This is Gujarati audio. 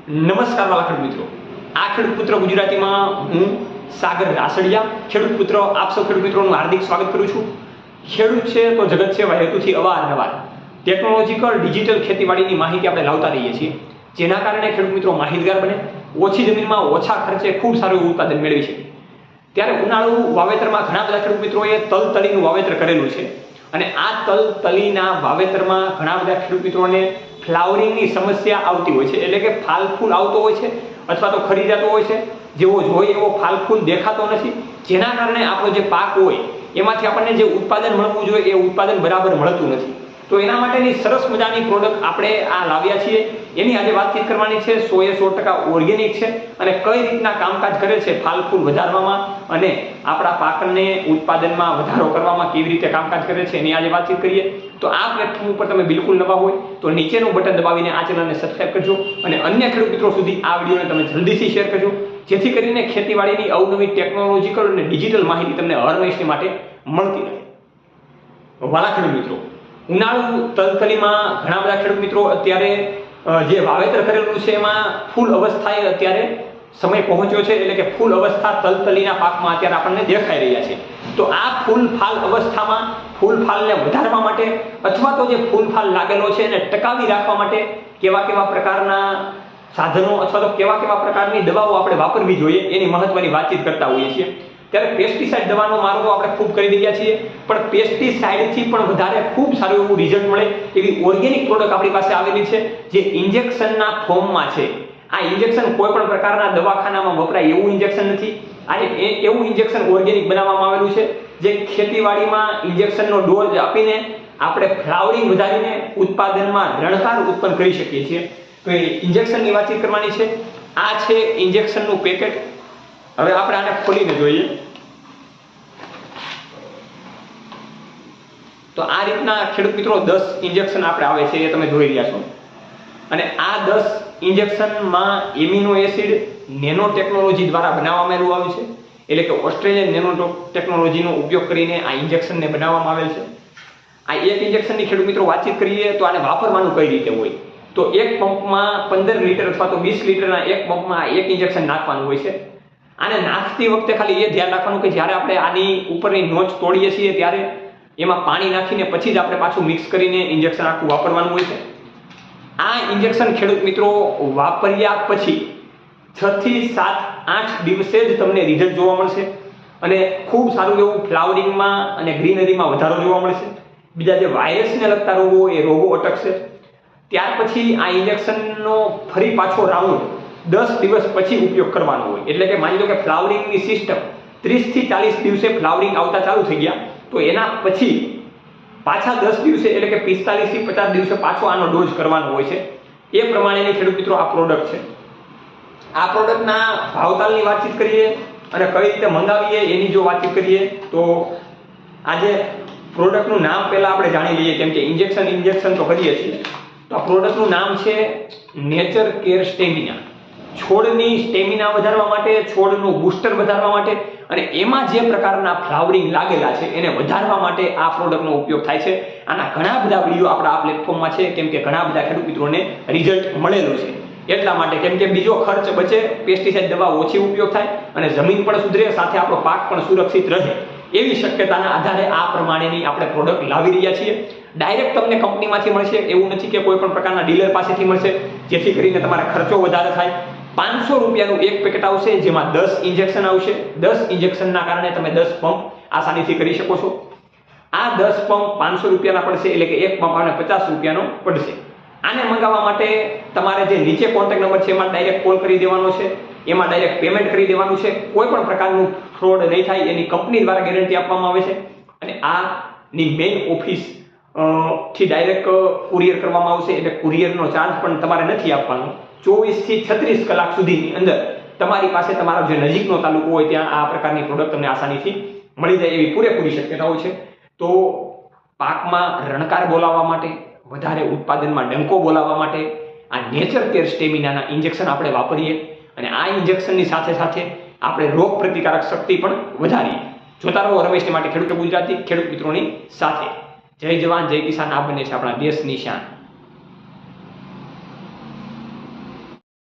નમસ્કાર વાલા ખેડૂત મિત્રો, આ ખેડૂત પુત્ર ગુજરાતીમાં હું સાગર રાસડિયા ખેડૂત પુત્ર આપ સૌ ખેડૂત મિત્રોનું હાર્દિક સ્વાગત કરું છું। ખેડૂત છે તો જગત છે હેતુથી અવારનવાર ટેકનોલોજીકલ ડિજિટલ ખેતીવાડીની માહિતી આપણે લાવતા રહીએ છીએ, જેના કારણે ખેડૂત મિત્રો માહિતગાર બને, ઓછી જમીનમાં ઓછા ખર્ચે ખૂબ સારું એવું ઉત્પાદન મેળવી શકે। ત્યારે ઉનાળુ વાવેતરમાં ઘણા બધા ખેડૂત મિત્રોએ તલતલીનું વાવેતર કરેલું છે અને આ તલતલીના વાવેતરમાં ઘણા બધા ખેડૂત મિત્રોને ફ્લાવરિંગની સમસ્યા આવતી હોય છે, એટલે કે ફાલ ફૂલ આવતો હોય છે અથવા તો ખરી જતો હોય છે, જેવો જોઈએ એવો ફાલ ફૂલ દેખાતો નથી, જેના કારણે આપણો જે પાક હોય એમાંથી આપણને જે ઉત્પાદન મળવું જોઈએ એ ઉત્પાદન બરાબર મળતું નથી। તો એના માટેની સરસ મજાની પ્રોડક્ટ આપણે આ લાવ્યા છીએ, એની આજે વાતચીત કરવાની છે। 100% ઓર્ગેનિક છે અને કઈ રીતના કામકાજ કરે છે ફાલ ફૂલ વધારવામાં અને આપણા પાકને ઉત્પાદનમાં વધારો કરવામાં કેવી રીતે કામકાજ કરે છે એની આજે વાતચીત કરીએ। તો આ પ્લેટફોર્મ ઉપર તમે બિલકુલ નવા હોય તો નીચેનું બટન દબાવીને આ ચેનલને સબસ્ક્રાઇબ કરજો અને અન્ય ખેડૂત મિત્રો સુધી આ વિડીયોને તમે જલ્દીથી શેર કરજો, જેથી કરીને ખેતીવાડીની અવનવી ટેકનોલોજીકલ અને ડિજિટલ માહિતી તમને હંમેશની માટે મળતી રહે। વાલા ખેડૂત મિત્રો, ઉનાળુ તલતલીમાં ઘણા બધા ખેડૂત મિત્રો અત્યારે જે વાવેતર કરેલું છે એમાં ફૂલ અવસ્થાએ અત્યારે સમય પહોંચ્યો છે, એટલે કે ફૂલ અવસ્થા તલતલીના પાકમાં અત્યારે આપણને દેખાઈ રહ્યા છે। તો આ ફૂલ ફાલ અવસ્થામાં ફૂલ ફાલને વધારવા માટે અથવા તો જે ફૂલ ફાલ લાગેલો છે એને ટકાવી રાખવા માટે કેવા પ્રકારના સાધનો અથવા તો કેવા પ્રકારની દવાઓ આપણે વાપરવી જોઈએ એની મહત્વની વાતચીત કરતા હોઈએ છીએ। ત્યારે પેસ્ટિસાઇડ દવાનો મારો આપણે ખૂબ કરી રહ્યા છીએ, પણ પેસ્ટિસાઇડથી પણ વધારે ખૂબ સારું એવું રિઝલ્ટ મળે એવી ઓર્ગેનિક પ્રોડક્ટ આપણી પાસે આવેલી છે, જે ઇન્જેક્શનના ફોર્મમાં છે। આ ઇન્જેક્શન કોઈ પણ પ્રકારના દવાખાનામાં વપરાય એવું ઇન્જેક્શન નથી, આ એવું ઇન્જેક્શન ઓર્ગેનિક બનાવવામાં આવેલું છે, જે ખેતીવાડીમાં ઇન્જેક્શનનો ડોઝ આપીને આપણે ફ્લાવરિંગ વધારીને ઉત્પાદનમાં રણકાર ઉત્પન્ન કરી શકીએ છીએ। તો એ ઇન્જેક્શનની વાતચીત કરવાની છે। આ છે ઇન્જેક્શનનું પેકેટ। હવે આપણે આને ખોલીને જોઈએ તો આ રીતના ખેડૂત મિત્રો 10 ઇન્જેક્શન આપણે આવે છે, એ તમે જોઈ રહ્યા છો। અને આ 10 ઇન્જેક્શનમાં એમિનો એસિડ નેનો ટેકનોલોજી દ્વારા બનાવવામાં આવ્યું છે, એટલે કે ઓસ્ટ્રેલિયન નેનો ટેકનોલોજીનો ઉપયોગ કરીને આ ઇન્જેક્શનને બનાવવામાં આવેલ છે। આ એક ઇન્જેક્શનની ખેડૂત મિત્રો વાતચીત કરીએ તો આને વાપરવાનું કઈ રીતે હોય, તો એક પંપમાં 15 લીટર અથવા તો 20 લીટરના એક પંપમાં એક ઇન્જેક્શન નાખવાનું હોય છે। આને નાખતી વખતે ખાલી એ ધ્યાન રાખવાનું કે જ્યારે આપણે આની ઉપરની નોચ તોડીએ છીએ ત્યારે એમાં પાણી નાખીને પછી જ આપણે પાછું મિક્સ કરીને ઇન્જેક્શન આખું વાપરવાનું હોય છે। આ ઇન્જેક્શન ખેડૂત મિત્રો વાપર્યા પછી 6 થી 7-8 દિવસે જ તમને રિઝલ્ટ જોવા મળશે અને ખૂબ સારું એવું ફ્લાવરિંગમાં અને ગ્રીનરીમાં વધારો જોવા મળશે। બીજા જે વાયરસને લગતા રોગો એ રોગો અટકશે। ત્યાર પછી આ ઇન્જેક્શનનો ફરી પાછો રાઉન્ડ 10 દિવસ પછી ઉપયોગ કરવાનો હોય, એટલે કે માની લો કે ફ્લાવરિંગની સિસ્ટમ 30 થી 40 દિવસે ફ્લાવરિંગ આવતા ચાલુ થઈ ગયા, તો એના પછી પાછા 10 દિવસે એટલે કે 45 થી 50 દિવસે પાછો આનો ડોઝ કરવાનો હોય છે। એ પ્રમાણેની ખેડૂત મિત્રો આ પ્રોડક્ટ છે। આ પ્રોડક્ટના ભાવતાલની વાતચીત કરીએ અને કઈ રીતે મંગાવીએ એની જો વાતચીત કરીએ તો આજે પ્રોડક્ટનું નામ પહેલા આપણે જાણી લઈએ, કેમ કે ઇન્જેક્શન તો કરીએ છીએ। તો આ પ્રોડક્ટનું નામ છે નેચર કેર સ્ટેમિના। છોડની સ્ટેમિના વધારવા માટે, છોડનું બૂસ્ટર વધારવા માટે અને એમાં જે પ્રકારના ફ્લાવરિંગ લાગેલા છે એને વધારવા માટે આ પ્રોડક્ટનો ઉપયોગ થાય છે। આના ઘણા બધા વિડીયો આપણા આ પ્લેટફોર્મમાં છે, કેમ કે ઘણા બધા ખેડૂત મિત્રોને રિઝલ્ટ મળેલું છે, એટલા માટે કેમ કે બીજો ખર્ચ બચે, પેસ્ટિસાઇડ દવા ઓછી ઉપયોગ થાય અને જમીન પણ સુધરે, સાથે આપણો પાક પણ સુરક્ષિત રહે એવી શક્યતાના આધારે આ પ્રમાણેની આપણે પ્રોડક્ટ લાવી રહ્યા છીએ। ડાયરેક્ટ તમને કંપનીમાંથી મળશે એવું નથી કે કોઈ પણ પ્રકારના ડીલર પાસેથી મળશે, જેથી કરીને તમારો ખર્ચો વધારે થાય। 500 રૂપિયાનું એક પેકેટ આવશે, જેમાં 10 ઇન્જેક્શન આવશે। 10 ઇન્જેક્શનના કારણે તમે 10 પંપ આસાનીથી કરી શકો છો। આ 10 પંપ 500 રૂપિયાના પડશે, એટલે કે એક પંપ આને 50 રૂપિયાનો પડશે। આને મંગાવવા માટે તમારે જે નીચે કોન્ટેક્ટ નંબર છે એમાં ડાયરેક્ટ કોલ કરી દેવાનો છે, એમાં ડાયરેક્ટ પેમેન્ટ કરી દેવાનું છે। કોઈ પણ પ્રકારનું ફ્રોડ નહીં થાય એની કંપની દ્વારા ગેરંટી આપવામાં આવે છે અને આની મેઇન ઓફિસ થી ડાયરેક્ટ કુરિયર કરવામાં આવશે, એટલે કુરિયરનો ચાર્જ પણ તમારે નથી આપવાનો। 24 થી 36 કલાક સુધીની અંદર તમારી પાસે તમારો જે નજીકનો તાલુકો હોય ત્યાં આ પ્રકારની પ્રોડક્ટ તમને આસાનીથી મળી જાય એવી પૂરેપૂરી શક્યતાઓ છે। તો પાકમાં રણકાર બોલાવવા માટે, વધારે ઉત્પાદનમાં ડંકો બોલાવવા માટે આ નેચર કેર સ્ટેમિનાના ઇન્જેક્શન આપણે વાપરીએ અને આ ઇન્જેક્શનની સાથે સાથે આપણે રોગ પ્રતિકારક શક્તિ પણ વધારીએ। જોતા રહો રમેશની માટે ખેડૂત ગુજરાતી, ખેડૂત મિત્રોની સાથે। જય જવાન જય કિસાન, આ બને છે આપણા દેશની શાન।